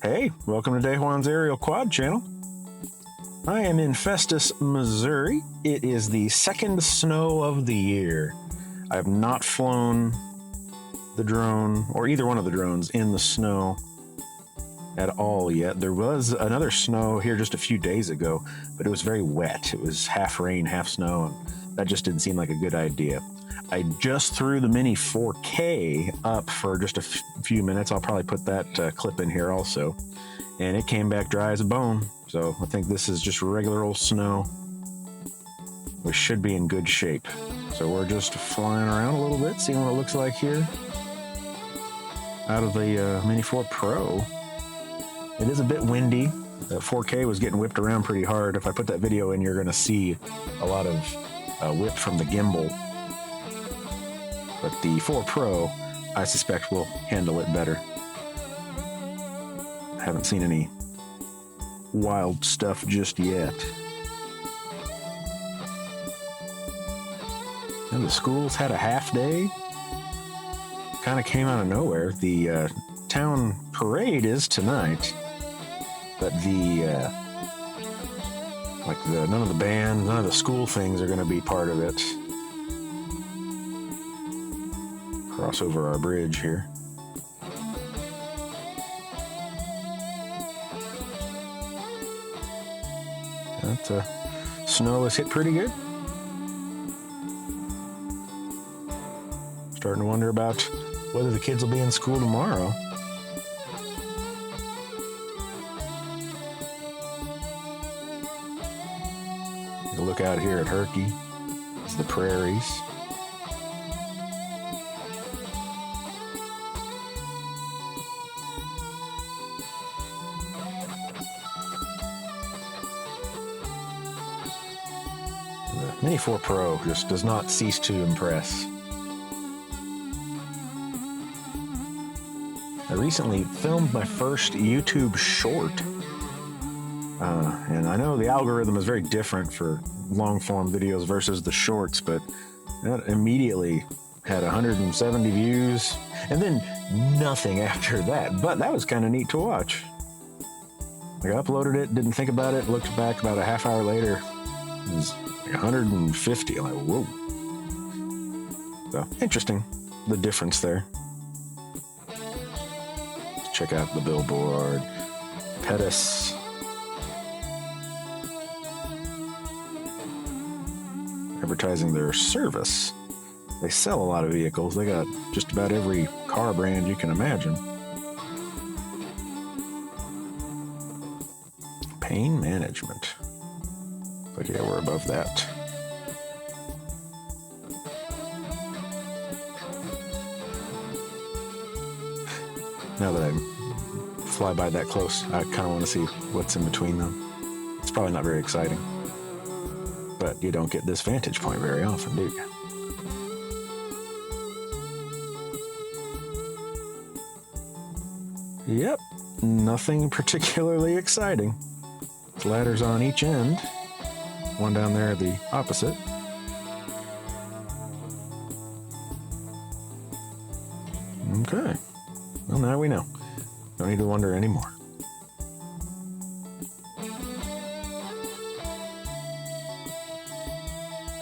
Hey, welcome to Day Juan's Aerial Quad channel. I am in Festus, Missouri. It is the second snow of the year. I have not flown the drone, or either one of the drones, in the snow at all yet. There was another snow here just a few days ago, but it was very wet. It was half rain, half snow, and that just didn't seem like a good idea. I just threw the Mini 4K up for just a few minutes. I'll probably put that clip in here also. And it came back dry as a bone. So I think this is just regular old snow, which should be in good shape. So we're just flying around a little bit, seeing what it looks like here out of the Mini 4 Pro. It is a bit windy. The 4K was getting whipped around pretty hard. If I put that video in, you're going to see a lot of whip from the gimbal. But the 4 Pro, I suspect, will handle it better. I haven't seen any wild stuff just yet. And the schools had a half day. Kind of came out of nowhere. The town parade is tonight, but none of the band, none of the school things are going to be part of it. Cross over our bridge here. That snow has hit pretty good. Starting to wonder about whether the kids will be in school tomorrow. You look out here at Herky. It's the prairies. The Mini 4 Pro just does not cease to impress. I recently filmed my first YouTube short, and I know the algorithm is very different for long-form videos versus the shorts, but that immediately had 170 views, and then nothing after that, but that was kind of neat to watch. Like, I uploaded it, didn't think about it, looked back about a half hour later, it was like 150. I'm like, whoa. So, interesting, the difference there. Check out the billboard. Pettis. Advertising their service. They sell a lot of vehicles. They got just about every car brand you can imagine. Pain management. But yeah, we're above that. Now that I fly by that close, I kind of want to see what's in between them. It's probably not very exciting, but you don't get this vantage point very often, do you? Yep, nothing particularly exciting. Ladders on each end. One down there, the opposite. Okay. Well, now we know. Don't need to wonder anymore.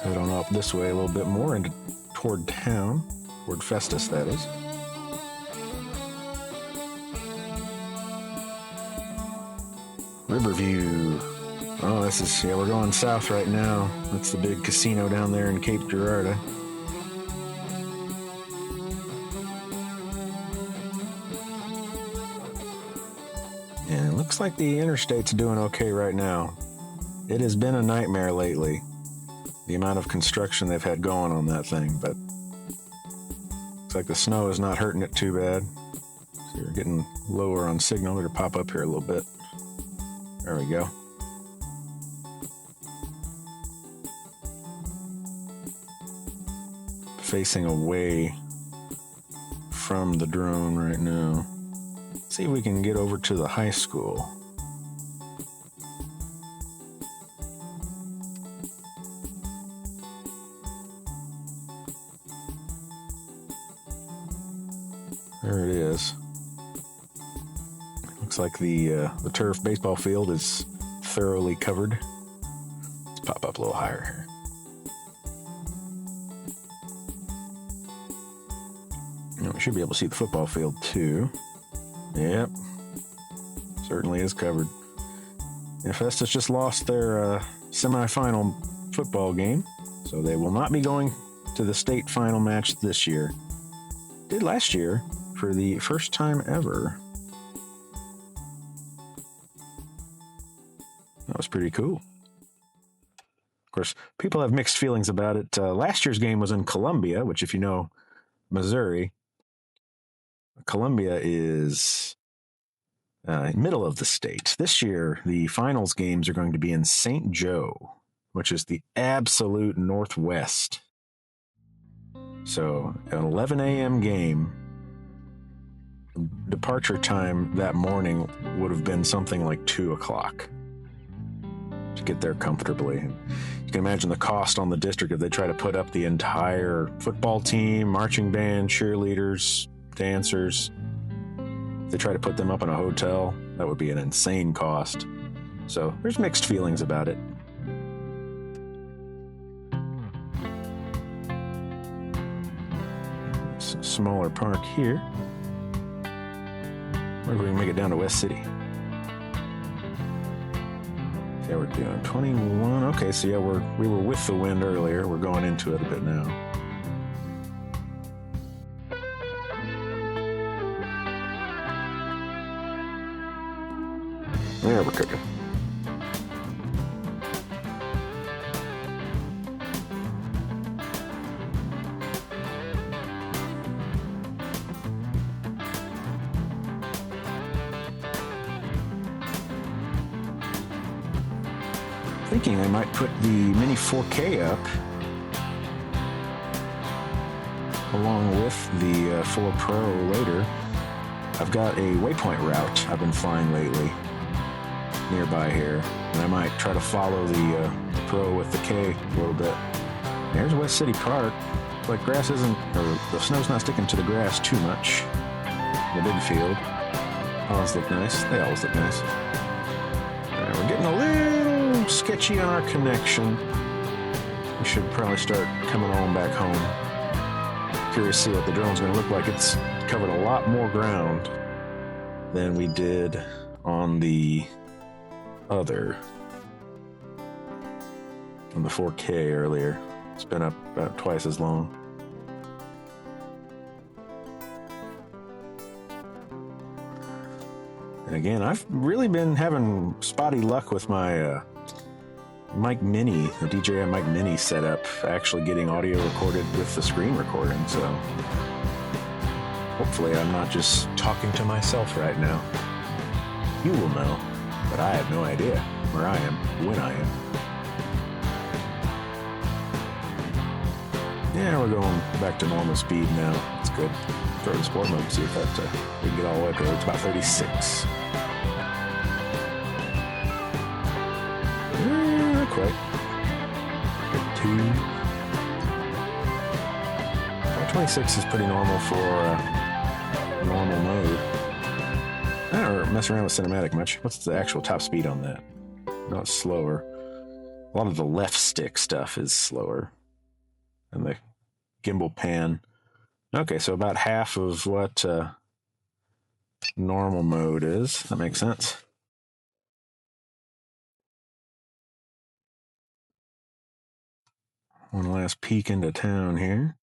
Head on up this way a little bit more and toward town. Toward Festus, that is. Riverview. Oh, this is, yeah, we're going south right now. That's the big casino down there in Cape Girardeau. And it looks like the interstate's doing okay right now. It has been a nightmare lately, the amount of construction they've had going on that thing, but looks like the snow is not hurting it too bad. So you're getting lower on signal. Better pop up here a little bit. There we go. Facing away from the drone right now. Let's see if we can get over to the high school. There it is. Looks like the turf baseball field is thoroughly covered. Let's pop up a little higher here. We should be able to see the football field too. Yep, certainly is covered. And Festus just lost their semifinal football game, so they will not be going to the state final match this year. Did last year for the first time ever. That was pretty cool. Of course, people have mixed feelings about it. Last year's game was in Columbia, which, if you know Missouri, Columbia is middle of the state. This year, the finals games are going to be in St. Joe, which is the absolute northwest. So, an 11 a.m. game, departure time that morning would have been something like 2 o'clock to get there comfortably. You can imagine the cost on the district if they try to put up the entire football team, marching band, cheerleaders, dancers. If they try to put them up in a hotel, that would be an insane cost. So there's mixed feelings about it. Smaller park here. Maybe we can make it down to West City. Yeah, we're doing 21. Okay, so yeah, we were with the wind earlier. We're going into it a bit now. Yeah, we're cooking. Thinking I might put the Mini 4K up along with the 4 Pro later. I've got a waypoint route I've been flying lately nearby here, and I might try to follow the Pro with the K a little bit. There's West City Park. Like grass isn't, or the snow's not sticking to the grass too much. The big field. Ponds look nice. They always look nice. Right, we're getting a little sketchy on our connection. We should probably start coming on back home. Curious to see what the drone's going to look like. It's covered a lot more ground than we did on the other, on the 4K earlier. It's been up about twice as long. And again, I've really been having spotty luck with my mic Mini, the DJI mic Mini setup, actually getting audio recorded with the screen recording. So hopefully I'm not just talking to myself right now. You will know, but I have no idea where I am, when I am. Yeah, we're going back to normal speed now. It's good. Throw the sport mode, see if that we can get all the way up there. It's about 36. Not quite. 52. 26 is pretty normal for normal mode. I don't mess around with cinematic much. What's the actual top speed on that? No, it's slower. A lot of the left stick stuff is slower. And the gimbal pan. Okay, so about half of what normal mode is. That makes sense. One last peek into town here.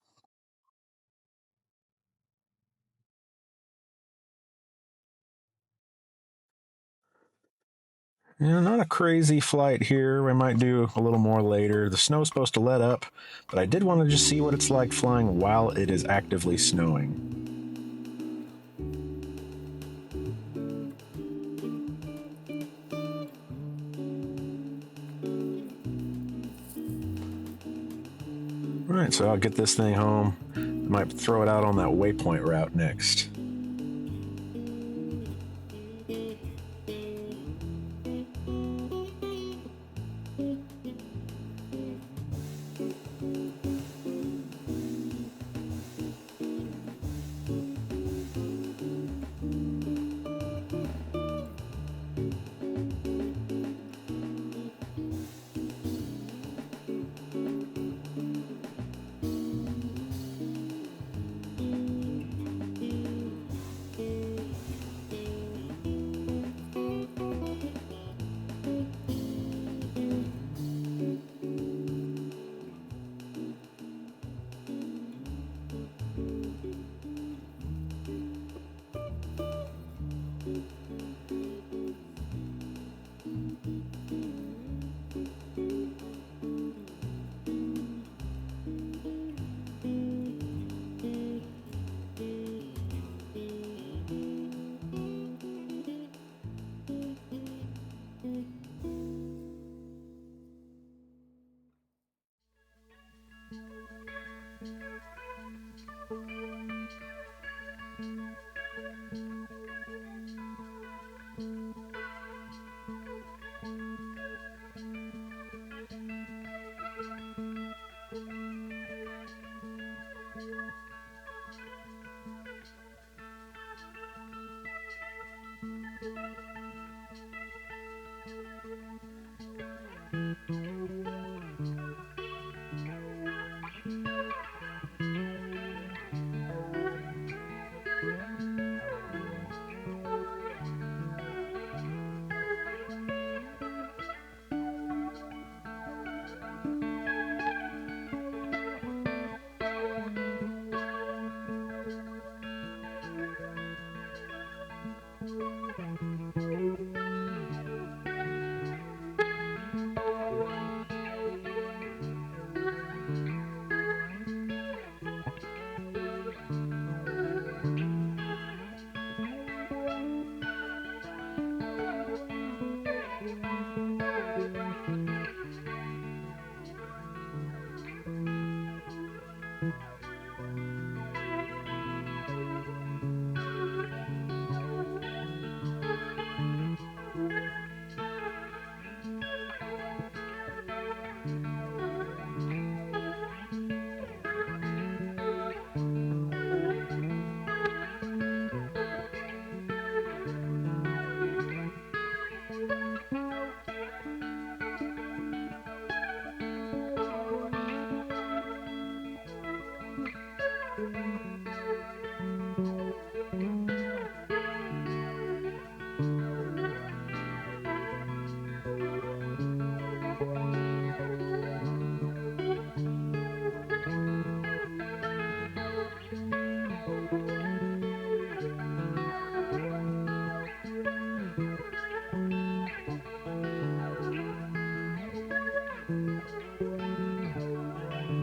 Yeah, not a crazy flight here. We might do a little more later. The snow's supposed to let up, but I did want to just see what it's like flying while it is actively snowing. All right, so I'll get this thing home. I might throw it out on that waypoint route next.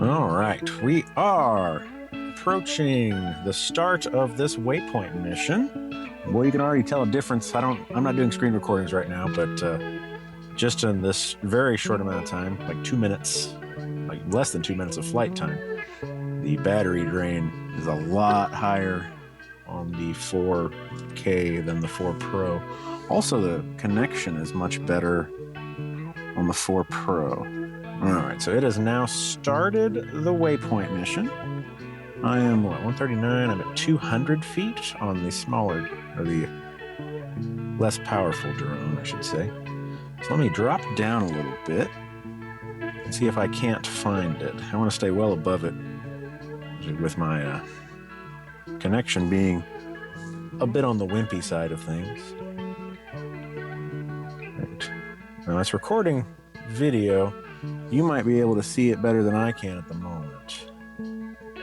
All right, we are approaching the start of this waypoint mission. Well, you can already tell a difference. I'm not doing screen recordings right now, but just in this very short amount of time, like 2 minutes, like less than 2 minutes of flight time, the battery drain is a lot higher on the 4K than the 4 Pro. Also, the connection is much better on the 4 Pro. All right, so it has now started the waypoint mission. I am, 139? I'm at 200 feet on the smaller, or the less powerful drone, I should say. So let me drop down a little bit and see if I can't find it. I want to stay well above it with my connection being a bit on the wimpy side of things. Right. Now it's recording video. You might be able to see it better than I can at the moment,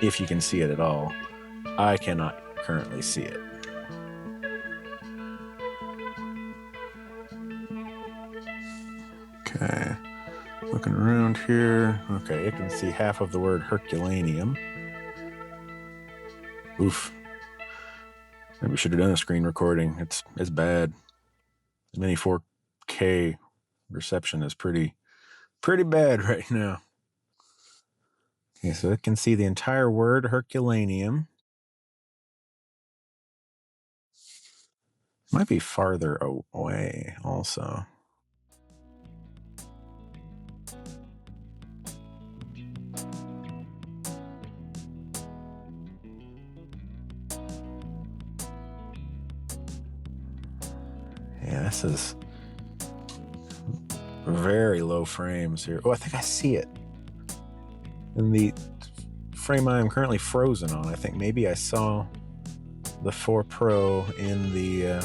if you can see it at all. I cannot currently see it. Okay, looking around here. Okay, it can see half of the word Herculaneum. Oof. Maybe we should have done a screen recording. It's bad. The Mini 4K reception is pretty bad right now. Okay, so it can see the entire word Herculaneum. Might be farther away also. Yeah, this is very low frames here. Oh, I think I see it. In the frame I am currently frozen on, I think maybe I saw the 4 Pro in the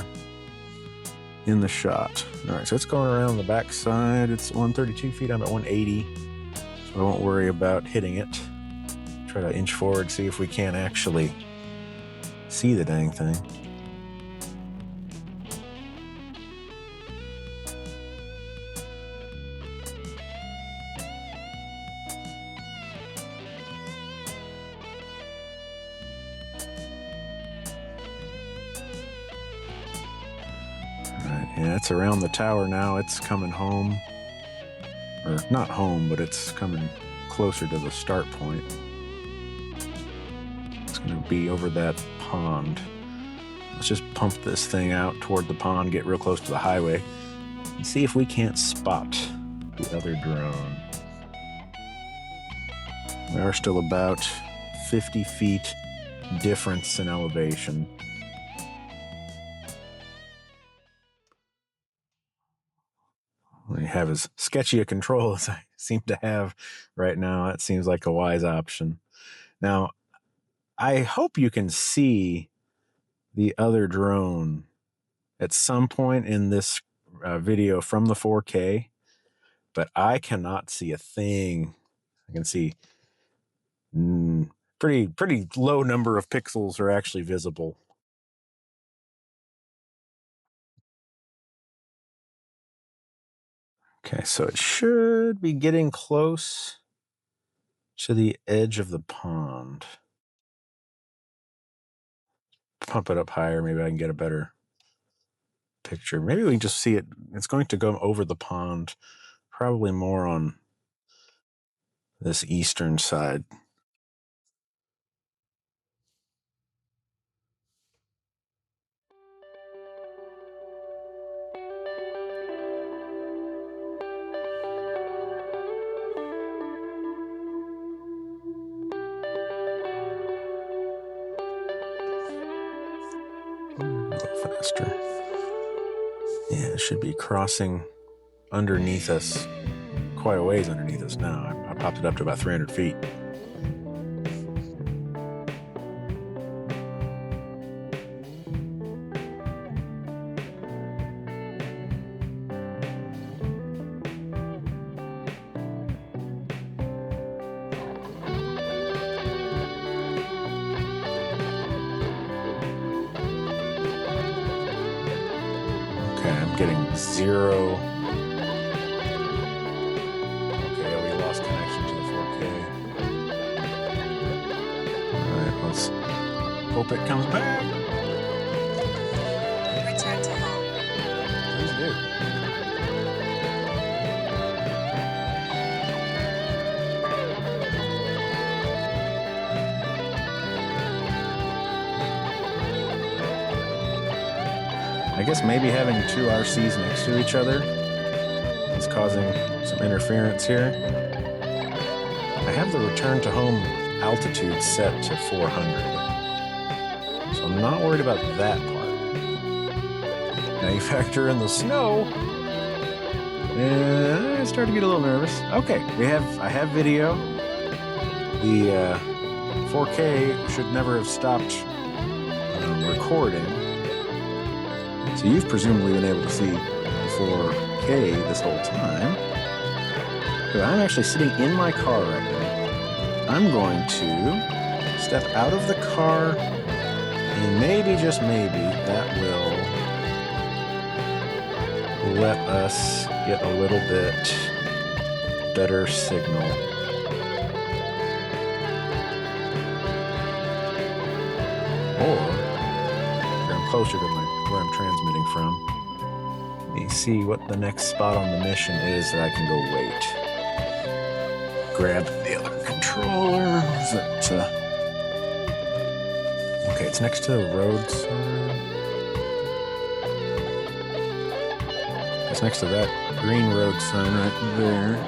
shot. All right, so it's going around the back side. It's 132 feet. I'm at 180, so I won't worry about hitting it. Try to inch forward, see if we can actually see the dang thing. Alright, yeah, it's around the tower now. It's coming home. Or not home, but it's coming closer to the start point. It's going to be over that pond. Let's just pump this thing out toward the pond, get real close to the highway, and see if we can't spot the other drone. We are still about 50 feet difference in elevation. We have as sketchy a control as I seem to have right now. That seems like a wise option. Now, I hope you can see the other drone at some point in this video from the 4K, but I cannot see a thing. I can see pretty low number of pixels are actually visible. Okay, so it should be getting close to the edge of the pond. Pump it up higher, maybe I can get a better picture. Maybe we can just see it. It's going to go over the pond, probably more on this eastern side. A little faster. Yeah, it should be crossing underneath us, quite a ways underneath us now. I popped it up to about 300 feet. Okay, I'm getting 0. Okay, we lost connection to the 4K. Alright, let's hope it comes back. Return to home. Please do. I guess maybe having 2 RCs next to each other is causing some interference here. I have the return to home altitude set to 400, so I'm not worried about that part. Now you factor in the snow, and I start to get a little nervous. Okay, I have video. The 4K should never have stopped recording. So you've presumably been able to see the 4K this whole time. But I'm actually sitting in my car right now. I'm going to step out of the car, and maybe, just maybe, that will let us get a little bit better signal. Or I'm closer to where I'm transmitting from. Let me see what the next spot on the mission is that I can go wait. Grab the other controller. Is it, okay, it's next to the road sign. It's next to that green road sign right there.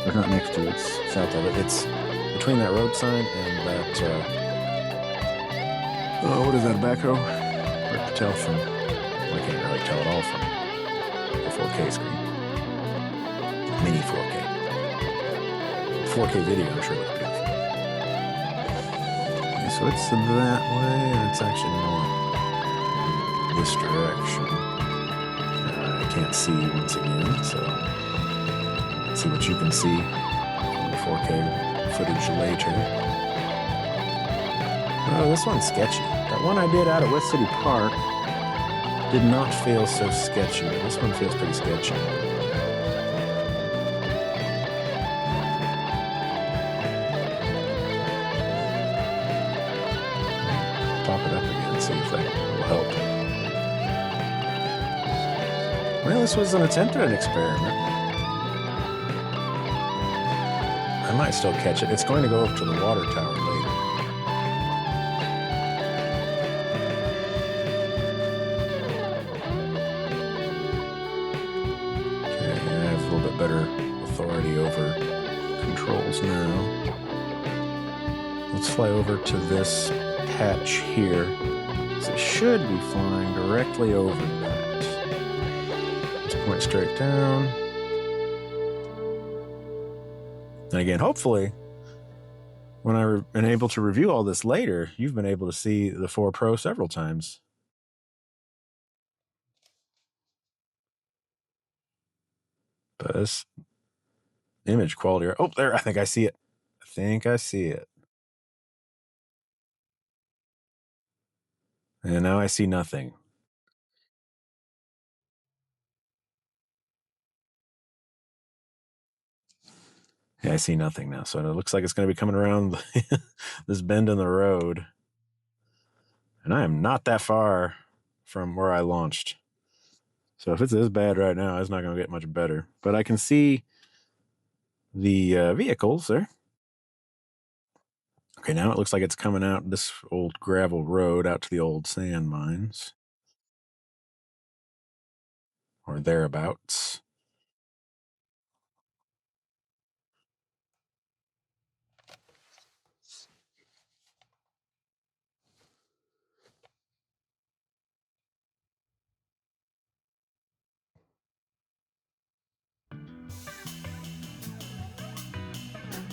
Or not next to it, it's south of it. It's between that road sign and that, what is that, a backhoe? Hard to tell from, well, I can't really tell it all from the 4K screen. Mini 4K. 4K video, I'm sure looks beautiful. Okay, so it's that way, and it's actually north this direction. I can't see once again, so let's see what you can see on the 4K footage later. Oh, this one's sketchy. That one I did out at West City Park did not feel so sketchy. This one feels pretty sketchy. Pop it up again, see if that will help. Well, this was an attempt at an experiment. I might still catch it. It's going to go up to the water tower later. Okay, I have a little bit better authority over controls now. Let's fly over to this patch here. So it should be flying directly over that. Let's point straight down. And again, hopefully, when I've been able to review all this later, you've been able to see the 4 Pro several times. But this image quality, oh, there, I think I see it. I think I see it. And now I see nothing. Yeah, I see nothing now. So it looks like it's going to be coming around this bend in the road. And I am not that far from where I launched. So if it's this bad right now, it's not going to get much better. But I can see the vehicles there. Okay, now it looks like it's coming out this old gravel road out to the old sand mines. Or thereabouts.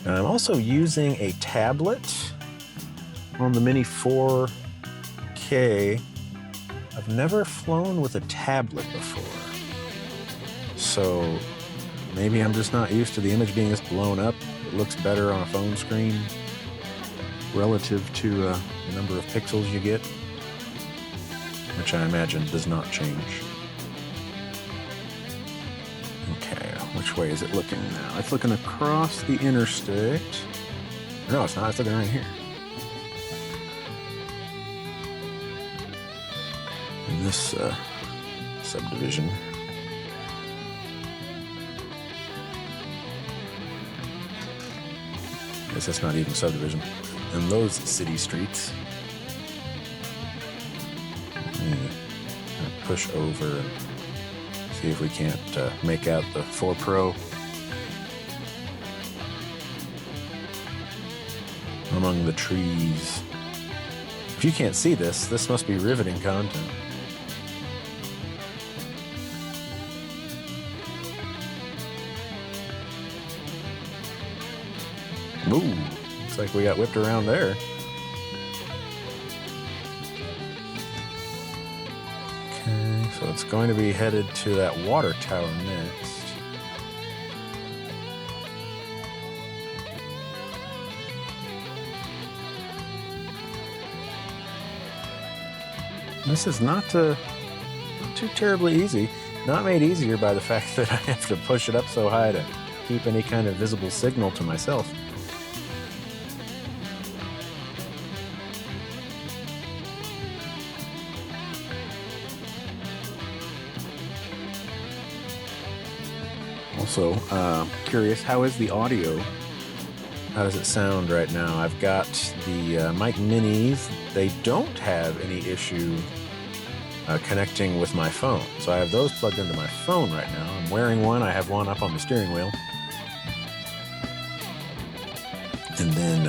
And I'm also using a tablet on the Mini 4K. I've never flown with a tablet before. So maybe I'm just not used to the image being this blown up. It looks better on a phone screen relative to the number of pixels you get, which I imagine does not change. Okay, which way is it looking now? It's looking across the interstate. No, it's not. It's looking right here. In this subdivision. I guess that's not even subdivision. In those city streets. Push over and see if we can't make out the 4 Pro among the trees. If you can't see this, this must be riveting content. Ooh, looks like we got whipped around there. Okay, so it's going to be headed to that water tower next. This is not too terribly easy. Not made easier by the fact that I have to push it up so high to keep any kind of visible signal to myself. Also, curious, how is the audio? How does it sound right now? I've got the mic minis. They don't have any issue connecting with my phone. So I have those plugged into my phone right now. I'm wearing one. I have one up on the steering wheel. And then,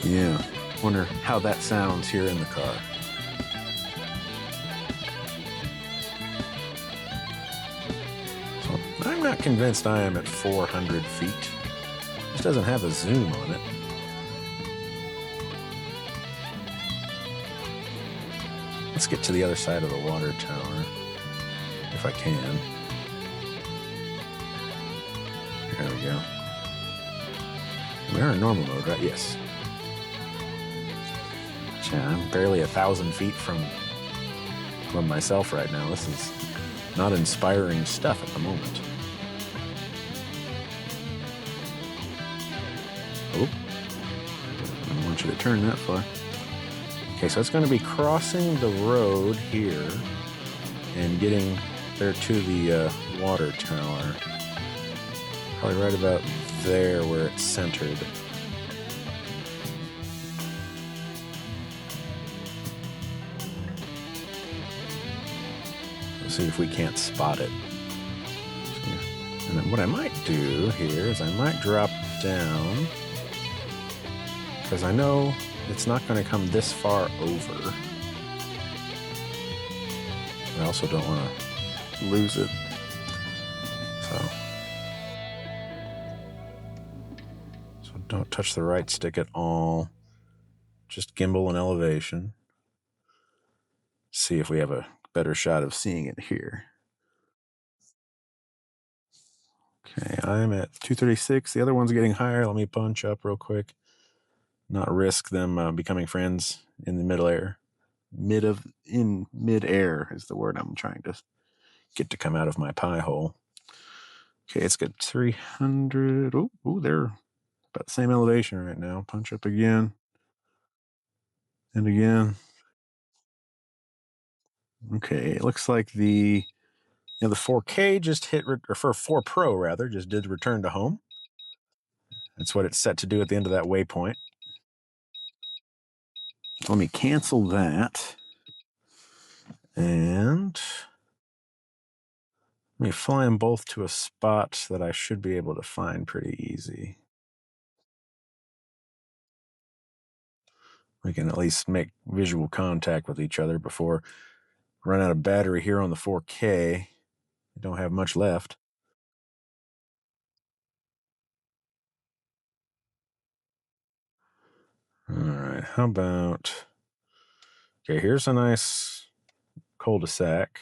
yeah, wonder how that sounds here in the car. I'm not convinced I am at 400 feet. This doesn't have a zoom on it. Let's get to the other side of the water tower, if I can. There we go. We are in normal mode, right? Yes. Yeah, I'm barely 1,000 feet from myself right now. This is not inspiring stuff at the moment. Oh, I don't want you to turn that far. Okay, so it's going to be crossing the road here. and getting there to the water tower. Probably right about there where it's centered. Let's see if we can't spot it. And then what I might do here is I might drop down, because I know it's not going to come this far over. I also don't want to lose it. So don't touch the right stick at all. Just gimbal and elevation. See if we have a better shot of seeing it here. Okay, I'm at 236. The other one's getting higher. Let me punch up real quick. Not risk them becoming friends in the midair. In mid-air is the word I'm trying to get to come out of my pie hole. Okay, it's got 300. Oh, they're about the same elevation right now. Punch up again. And again. Okay, it looks like the 4K just hit, or for 4 Pro rather, just did return to home. That's what it's set to do at the end of that waypoint. Let me cancel that. And let me fly them both to a spot that I should be able to find pretty easy. We can at least make visual contact with each other before we run out of battery here on the 4K. We don't have much left. All right, how about... Okay, here's a nice cul-de-sac.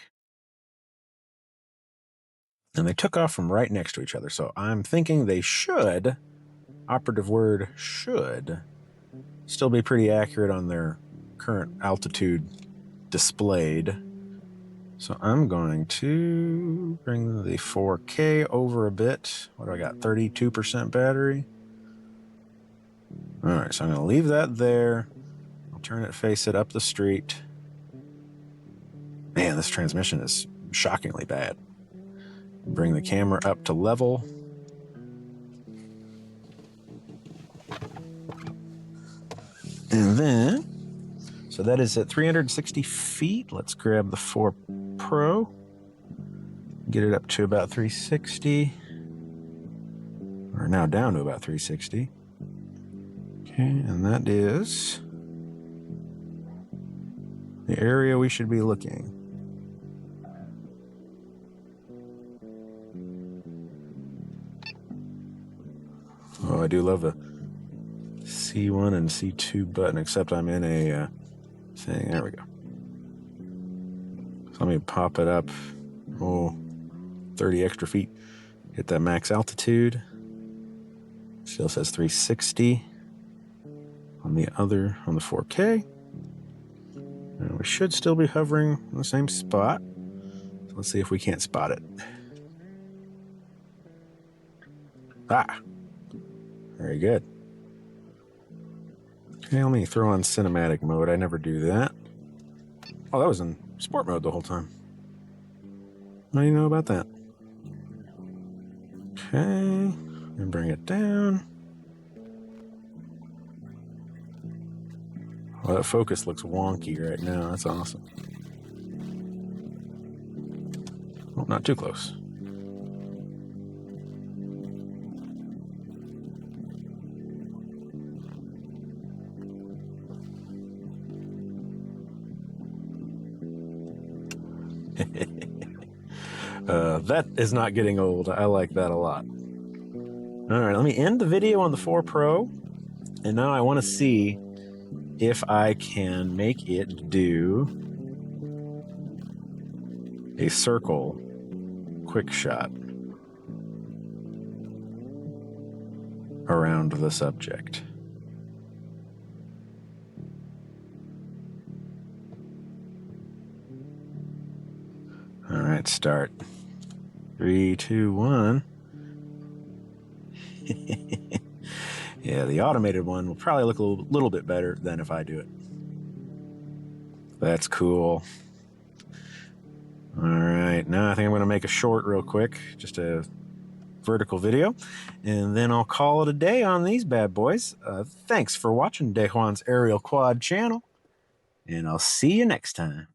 And they took off from right next to each other. So I'm thinking they should, operative word should, still be pretty accurate on their current altitude displayed. So I'm going to bring the 4K over a bit. What do I got? 32% battery. All right, so I'm going to leave that there. I'll turn it, face it up the street. Man, this transmission is shockingly bad. Bring the camera up to level. And then, so that is at 360 feet. Let's grab the 4 Pro. Get it up to about 360. Or now down to about 360. Okay, and that is the area we should be looking. Oh, I do love the C1 and C2 button, except I'm in a thing. There we go. So let me pop it up. 30 extra feet. Hit that max altitude. Still says 360 on the 4K. And we should still be hovering in the same spot. So let's see if we can't spot it. Very good. Okay, let me throw on cinematic mode. I never do that. Oh, that was in sport mode the whole time. How do you know about that? Okay, and bring it down. Oh, that focus looks wonky right now. That's awesome. Oh, not too close. That is not getting old. I like that a lot. All right, let me end the video on the 4 Pro. And now I want to see if I can make it do a circle quick shot around the subject. All right, start. 3, 2, 1. Yeah, the automated one will probably look a little bit better than if I do it. That's cool. All right, now I think I'm going to make a short real quick, just a vertical video, and then I'll call it a day on these bad boys. Thanks for watching DJI's Aerial Quad channel, and I'll see you next time.